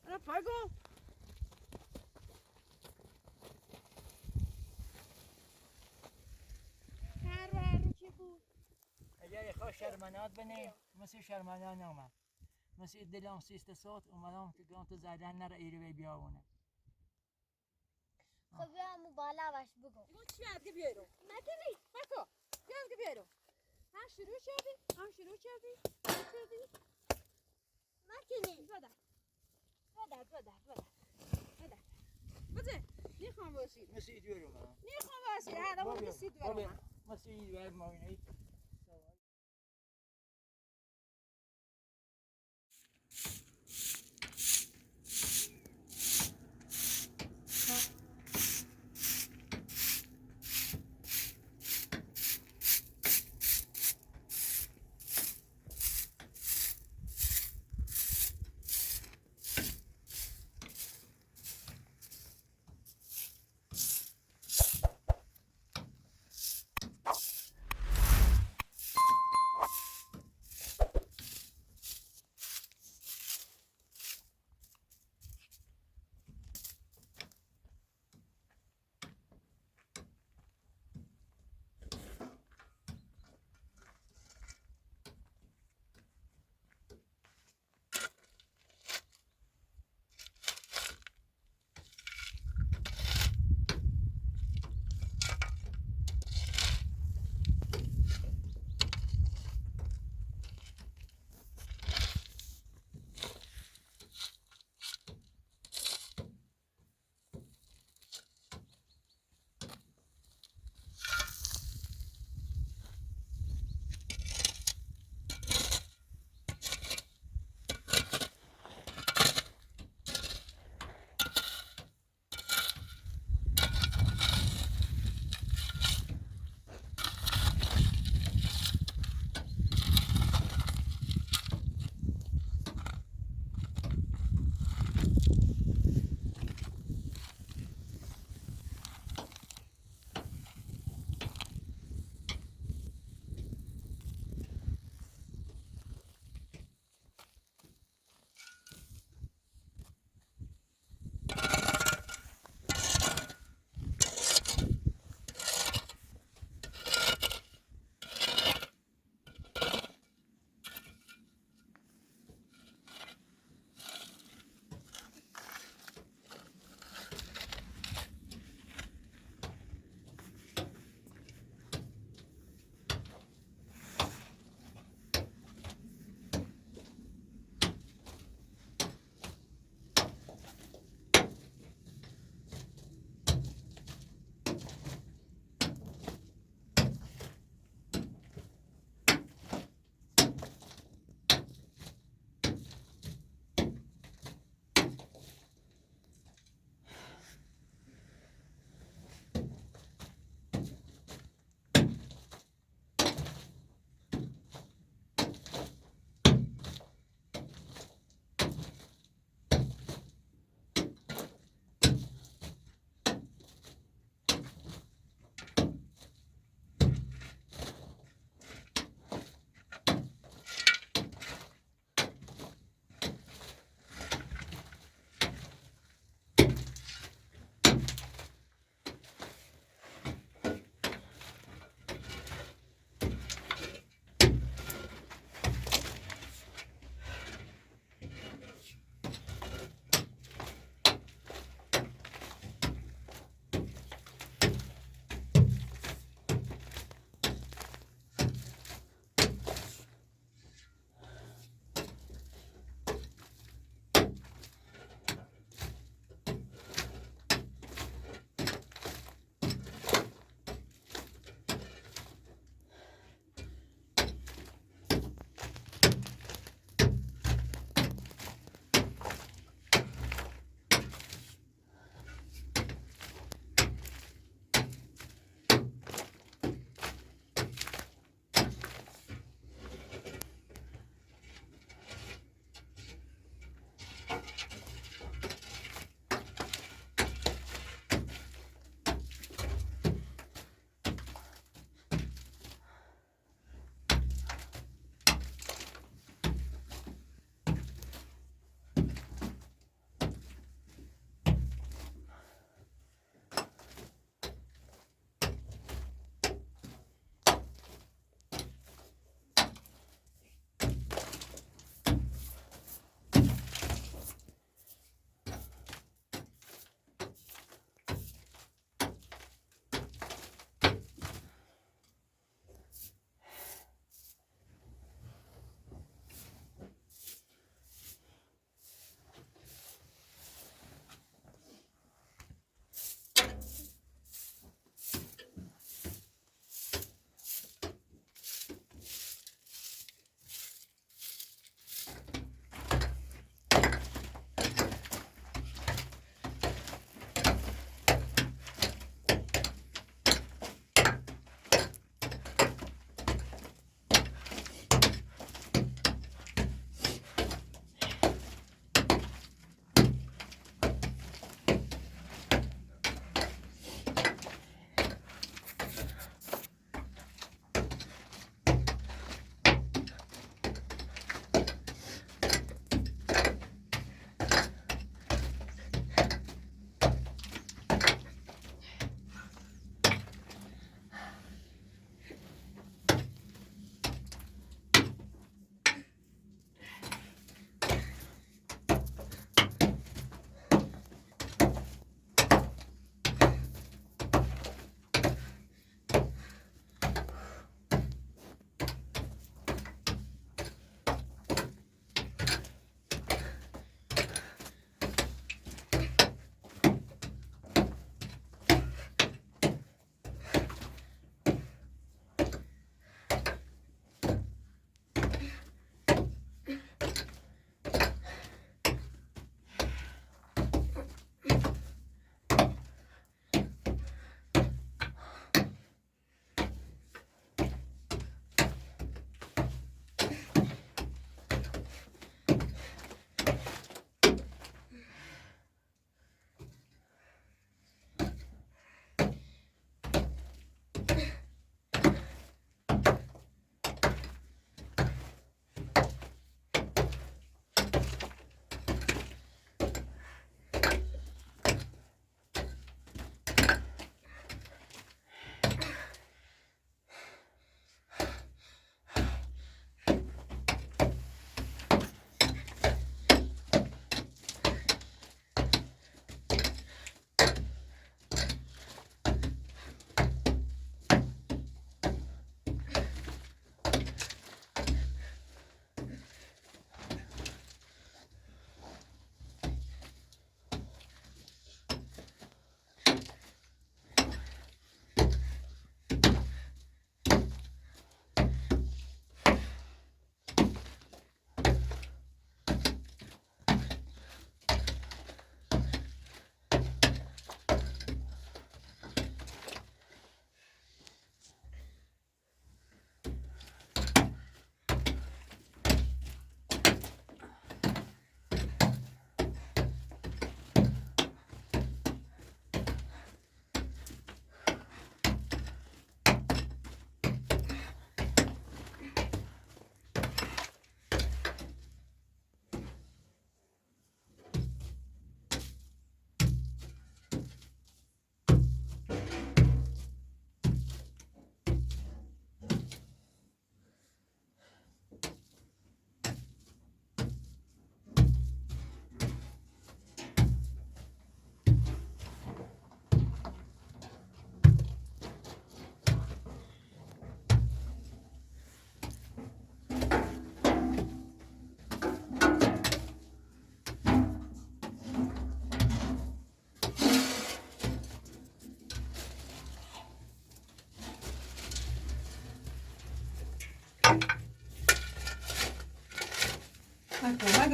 Ana pagou. Caralho, tipo. اگر خواه شرمنات بنی مثل شرمنات نامه مثل دلم سیست صوت اومدم که گام تو زدن نره ایره بیاونه خب بیا همون بالا باش بگو بگو چی هدگه بیارو نکنی بکو بیا هدگه بیارو ها شروع کردی مکنی بده بده نیخوام باشید مثل ایدیو رو من نیخوام باشید هر اون بسید برام مثل ایدیو ماینه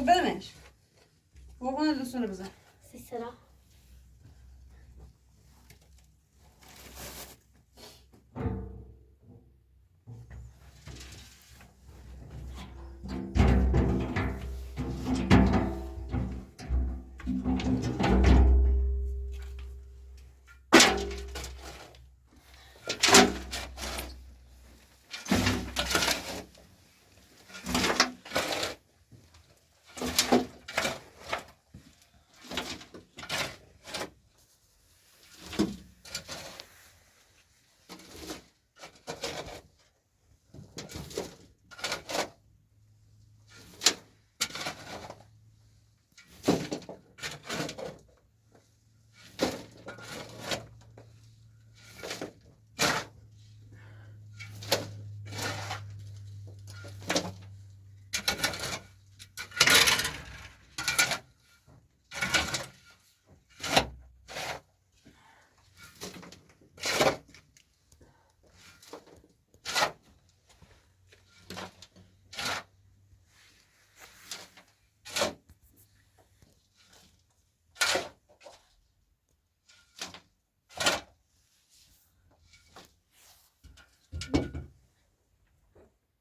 بدمش قربون لسونه بزن سیسرا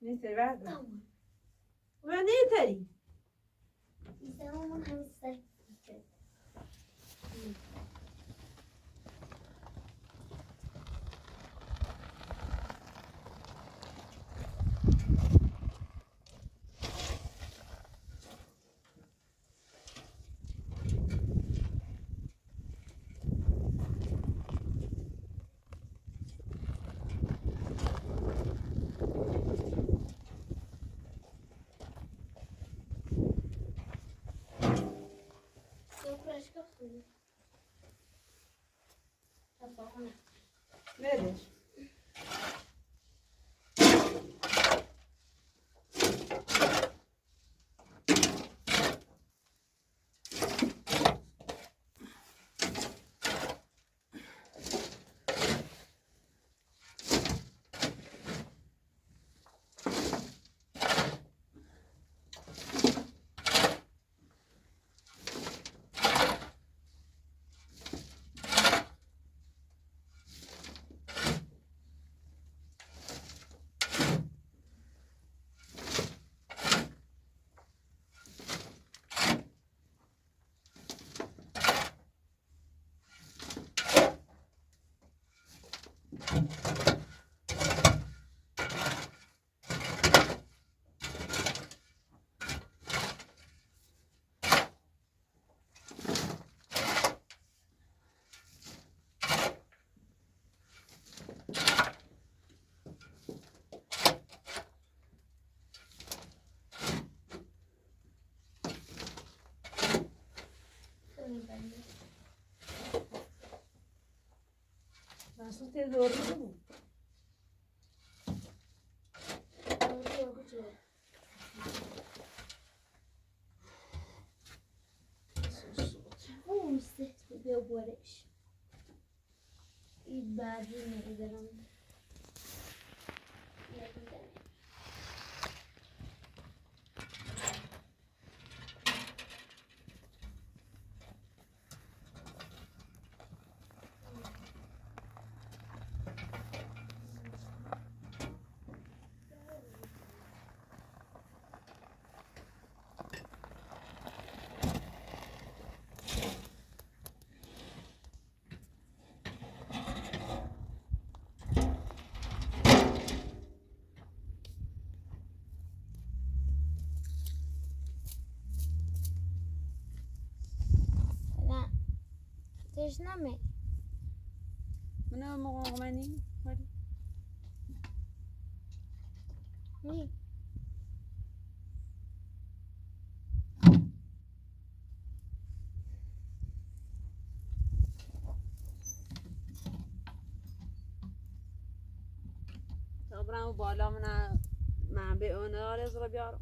نيتري بعد ما نيتري يسمون همستر بدش Nasıl tez doğru mu? هو مستهتر بورش يتبادل نقدرهم لا تشنمي من مغماني مين برام بالا من به اون آرز رو بیارم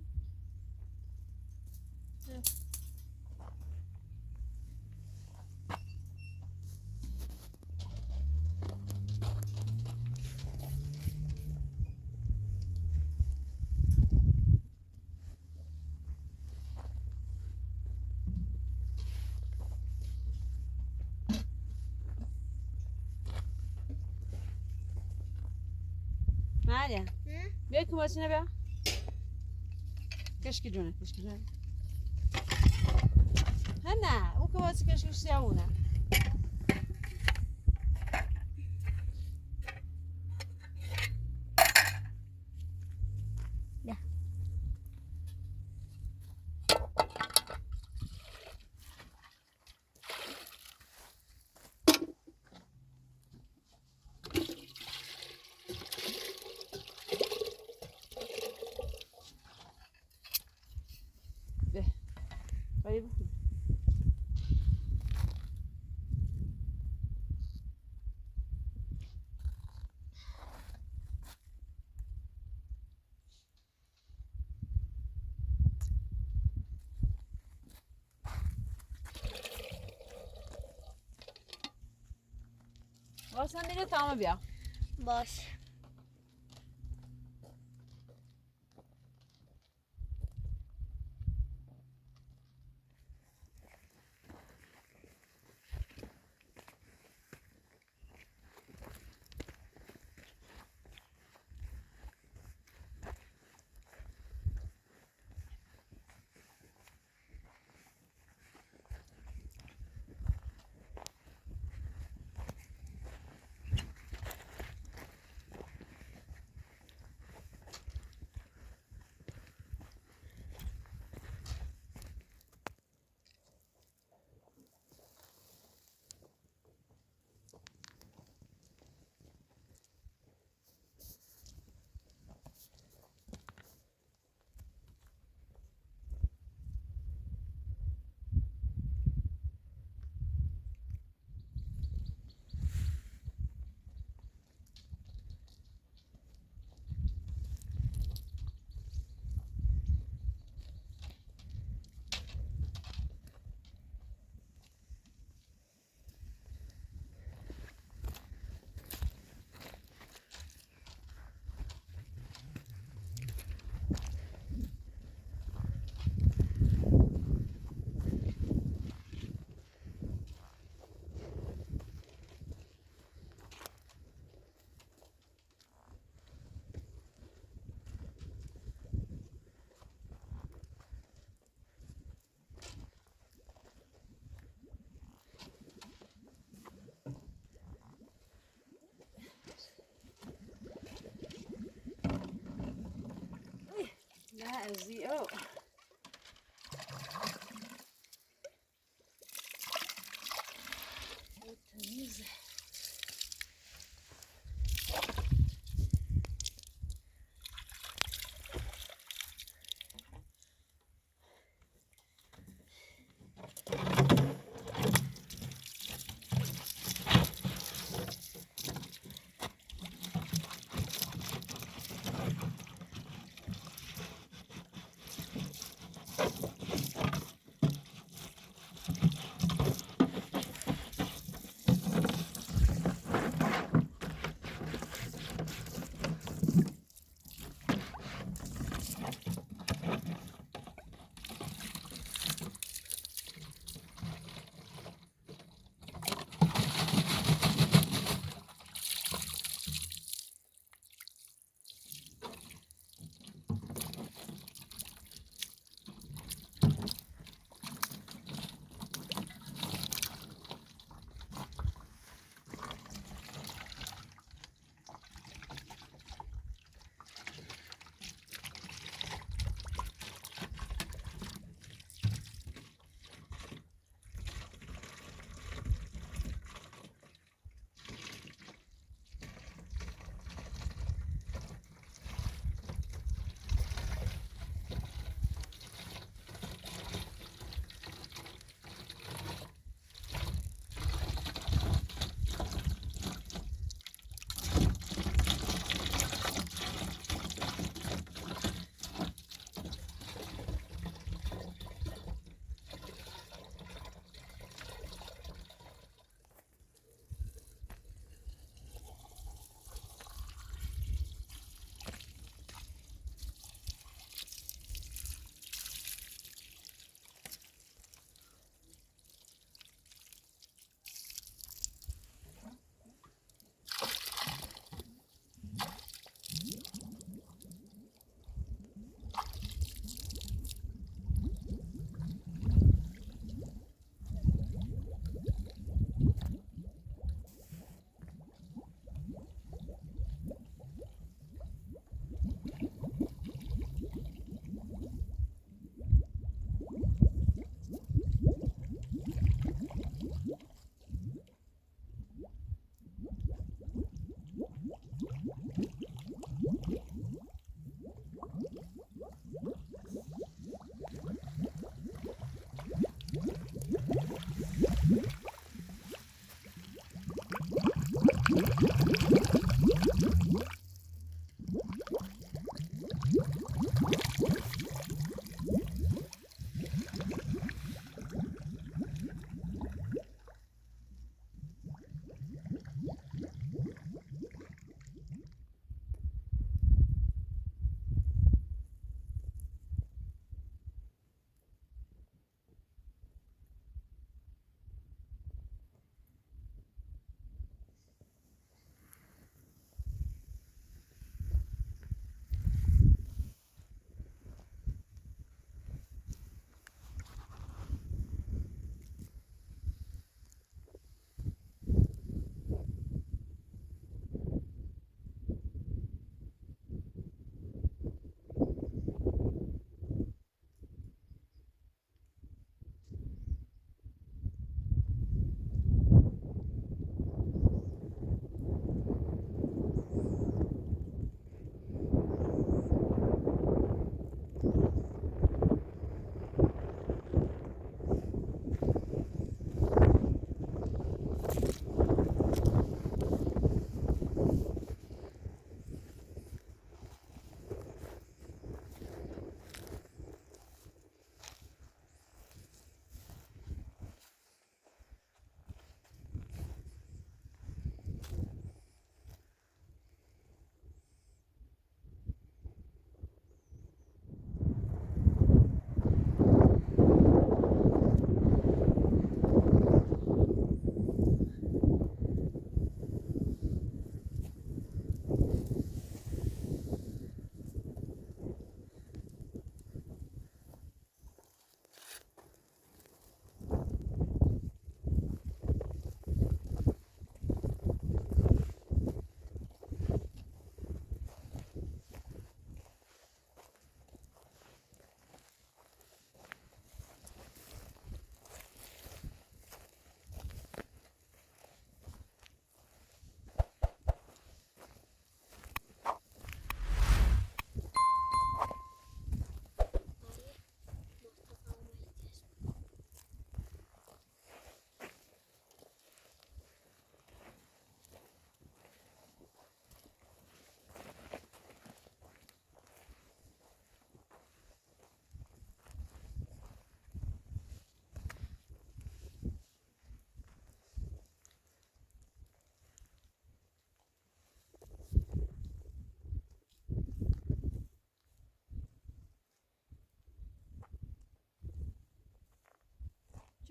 Nadia. بیا کماسینه بیا کشکی جونه کشکی جونه هنه او کماسی کشکی سیاونه طيب واسه میره تمام بیا باش. لا الزيقو تميز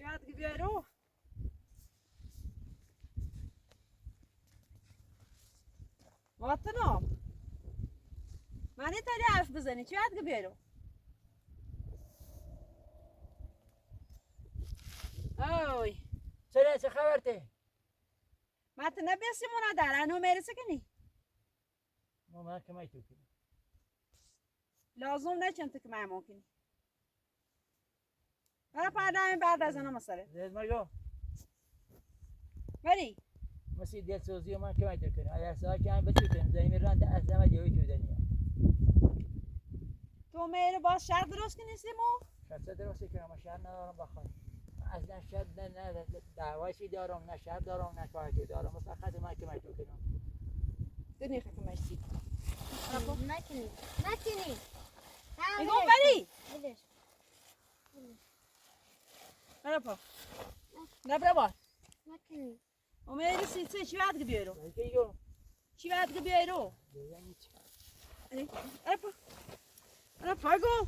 چقدر بیارو واتنام من تاری حرف بزنی چقدر بیارو اوی چه خبرته؟ ماتن نبیسیمونا دارن و میرسه کنی ما که مای تو کنی لازم نچند که من ممکنی برای پردامی بعد از انا مسئله زید مگو بری مسی دل سوزی من که مای تو کنی اگر ساعت که هم بچه کنی زمین رنده از نمه جوی تو دنیا تو میره باز شرط درست کنی سیمو شرط درستی کنم من شهر ندارم بخواه از نه شهر نه دعوایشی دارم نه شهر دارم نه کارتی دارم فقط من که مای تو کنم دنیا که مشتی نکنی نکنی میگم بری بدش برا پا نبرا باز نکنی و میرسی چی بعد بیارو بگو چی بعد بیارو یعنی چی برا پا گو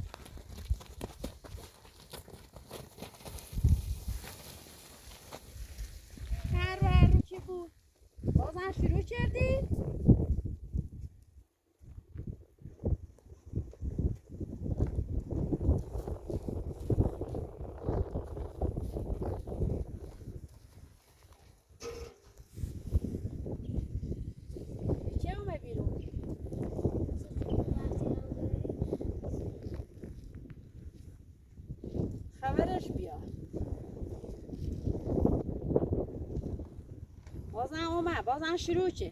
هر رو چی بود بازم شروع کردی چه اومه بیرون خبرش بیا بازم اومه بازم شروع چه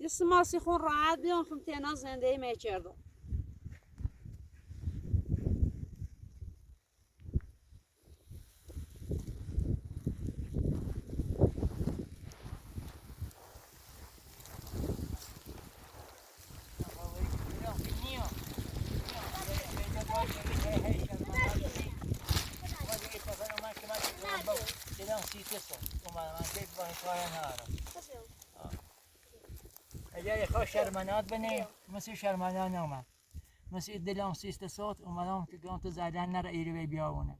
یه سماسی خون راحت بیان خم تینا زنده میچردم مسیت صوت اومدم من که با کار ندارم بیا. اگر خواه شرمنات بنی مثل شرمنان اومد مثل دلم سیست صوت اومدم که گم تو زدن نره ایری بیاونه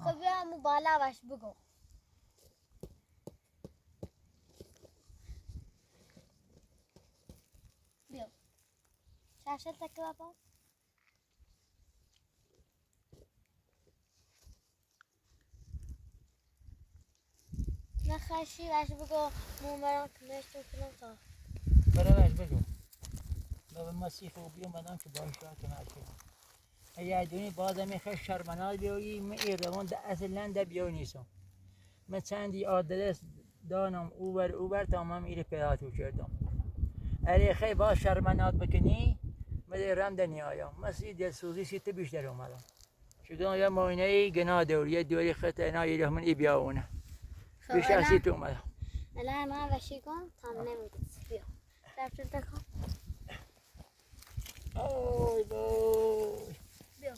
خب بیا همون بالا باش بگو. بیا. شرشل تکه بابا. نخشی باش بگو مومران کمش تو کنم تا. برای بگو بابا مسیح خوب اومدم که باش را کنار کنم اگر دونی بازم خیلی شرمنات بیایی من این روان ده اصلا ده بیایی نیستم من چندی آدرس دانم اوبر تمام ایره پیداتو کردم اگه خیلی باز شرمنات بکنی من رم دنیایم مسیح دلسوزی سیت بیشتر اومدم شدون یه موینه گناه دور یه دوری خط اینا ایره من ای بیاونه بیشتر سیت اومدم الان من وشی کن تام نمیدید. بیا. شرشل تکه. اوی بای بیا.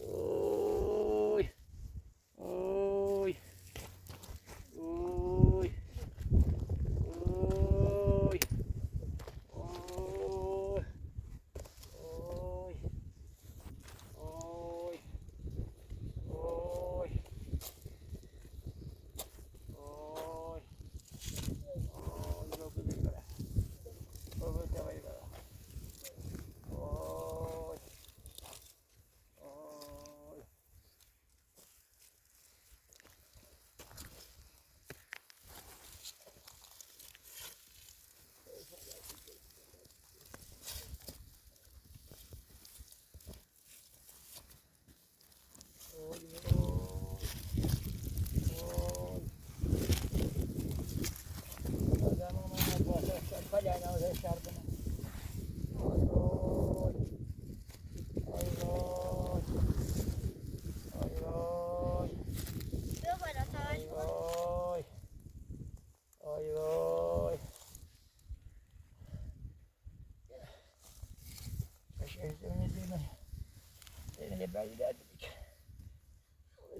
اوی اوی اوی اوی اوی اوی اوی اوی اوی رو بده برم رو بده برم اوی اوی بیا بالا تاش کن.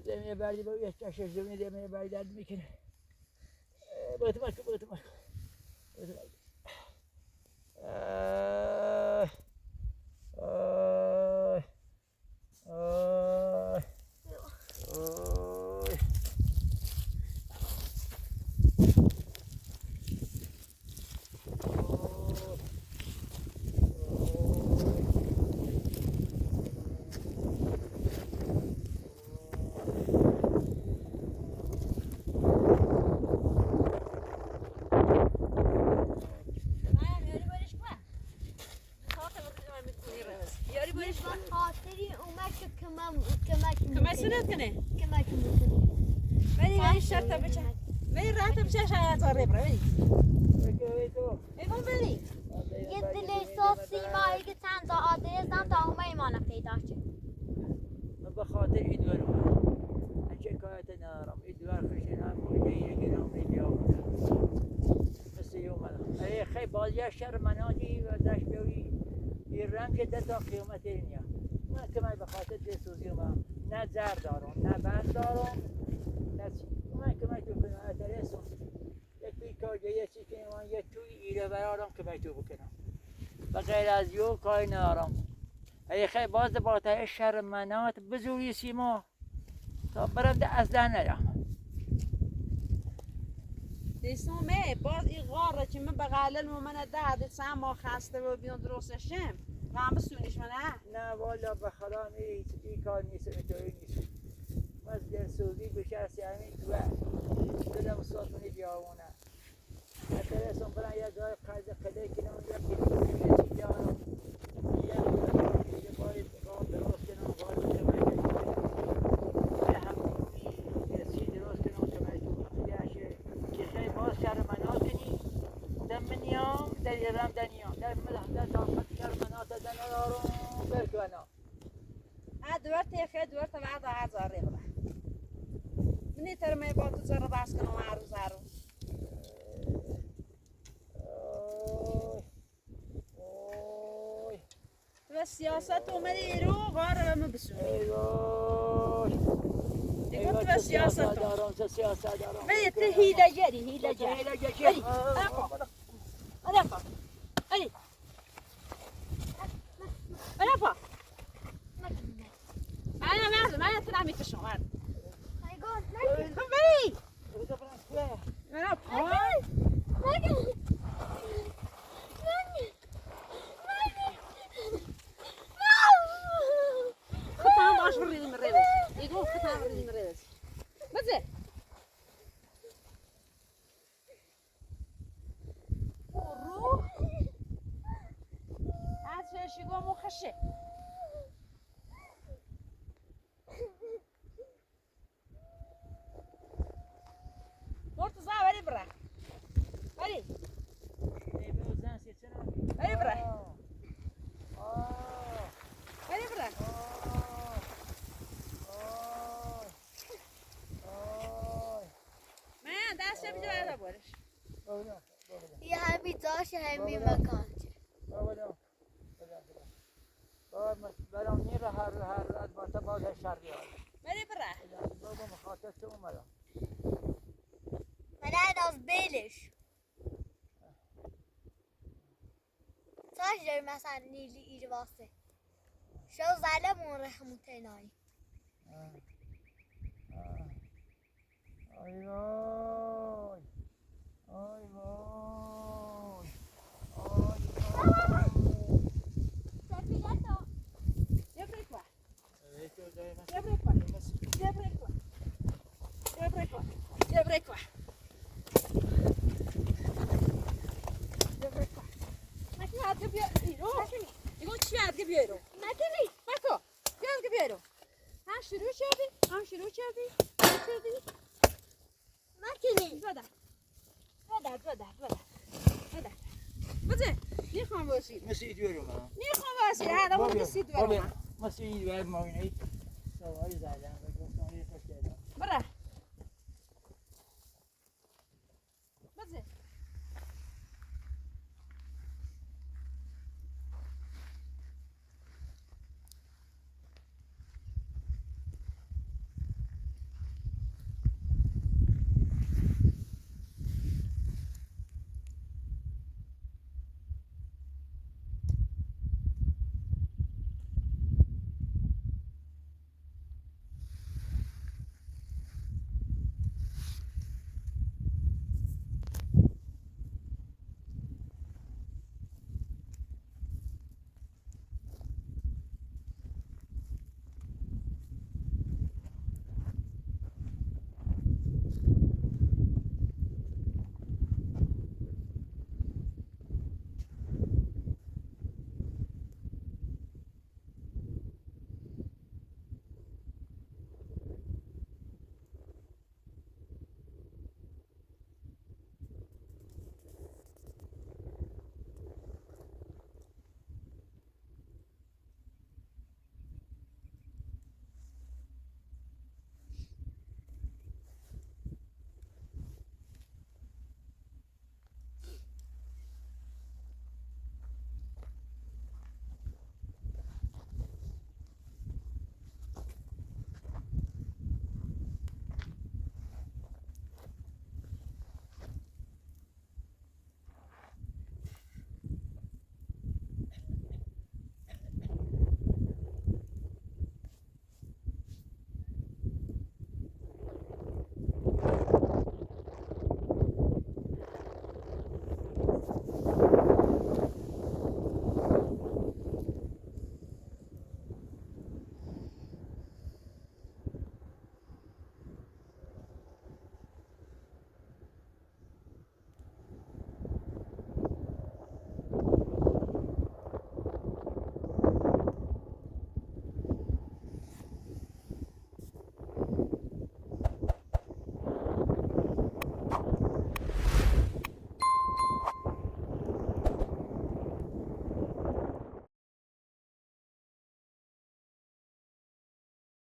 زمین بردی با یه چشش زمین بردی درد میکنه باید مکن خاطری اومد که کمک سنت کنه کمک میکنه. ولی من شرط بچه ولی راحت بچه شاید زاره برا ولی ایمان بلی یه دل سیمایی که چند تا آدرس دم تا اومه ایمانه پیدا شد. من به خاطر این دور اومدم هرچه کارت ندارم این دور خشنم مویده گرام بیاورم مثل این اومدم اگه خیلی بازی شرمناتی و داشت بیایی این رنگ که ده تا قیمت اینیا من که من به خاطر دلسوزی اومدم نه زر دارم نه بند دارم نه چی من که من تو کنم اترسم یک بیکار یه چی که من یه توی ایره برارم که من تو بکنم و غیر از یو کاری ندارم اگه خیلی باز بالاتر شرمنات بزوری سیما تا برم ده اصلا نرم دیسومه باز این غاره که من بغلل و من ده سه ما خسته و بیان درستشم غم بسونیش منه نه والا بخدا این کار نیست اینطوری نیست من دلسوزی بشرسی همین تو دلم ساتونی بیاونه اترسم برم یه جای قده کنم یه پیسی بیارم یه باری بگام درست کنم باری کنم یه همونی سی درست کنم که من تو خیلیشه که خیلی باز شرمنات کنی دم نیام در ایرم دنیام در مدح طاقت شرمنات دنیارم برکنم دورت خیلی دورت بعد هزاره بلا منی ترمه با تو زر باز کنم عروض و سیاست اومده رو غاره و من بسونی ای وای دیگه مرت و سیاست دارم سیاست دارم بری تو هیله گری بری ألفا ألي ألفا أنا لازم أنا تنامي في الشغل بری خطام باش بريد من الريبس يقول خطام بريد من الريبس بزي روح هات شي يقول مو خشي مرتضى بري برا بري بري برا بري برا من دست بده بعد بورش یه همی داشت همی مکان برام نیره هر البته باز شر بیاد بري برا بابا مخاطر تو اومدم من از بیلش تاش داری مثلا نیلی ایر واسه شو زلمون رخمون تنایی آی وای آی وای يبرك واحد يبرك واحد يبرك واحد يبرك واحد يبرك واحد يبرك واحد ما في هاد بيرو يقول شو هاد بيرو ما تبي ماكو هاد بيرو ها شروع شوفي هم شروع شوفي شوفي ما کنی بده بده بده نخوام باشی مسید بیارم نخوام باشی هذا مو مسید ولا مسید بیارم ما اینه سوال زدم